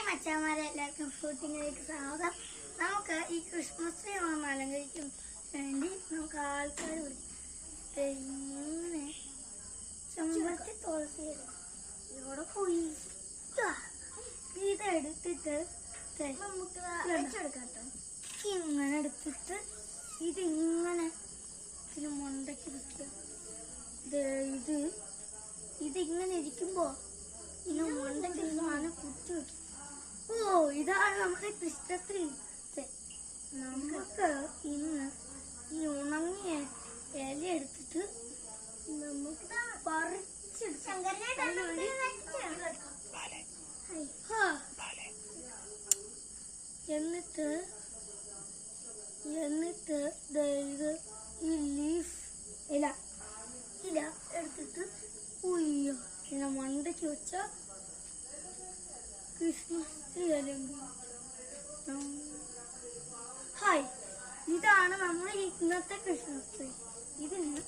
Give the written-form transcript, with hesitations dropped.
മച്ചാമാരെ എല്ലാവർക്കും ഷൂട്ടിങ്ങിലേക്ക് സ്വാഗതം. നമുക്ക് ഈ ക്രിസ്മസ് ട്രീ ഒന്ന് അലങ്കരിക്കാൻ വേണ്ടി നമുക്ക് ആൾക്കാർ ഇങ്ങനെ ചെമ്പരത്തി തുളസി ഇവിടെ പോയി ഇതെടുത്തിട്ട് ഇങ്ങനെ എടുത്തിട്ട് ഇതിങ്ങനെ ഇതിന് മണ്ടയ്ക്ക് വെക്കുക. ഇതിങ്ങനെ ഇരിക്കുമ്പോ ഇങ്ങനെ മണ്ടയ്ക്ക് സാധനം കുത്തി വെക്കും. ഓ, ഇതാണ് നമ്മുടെ ക്രിസ്മസ് ട്രീ. നമുക്ക് ഇന്ന് ഈ ഉണങ്ങിയ ഇല എടുത്തിട്ട് നമുക്ക് എന്നിട്ട് ഇത് ഈ ലീഫ് ഇല എടുത്തിട്ട് ഉയ്യോ ഇങ്ങനെ മണ്ടയ്ക്ക് വെച്ച ക്രിസ്മസ് ട്രീ അല്ലെങ്കിൽ ഹായ്, ഇതാണ് നമ്മുടെ ഇന്നത്തെ ക്രിസ്മസ് ട്രീ. ഇതിന്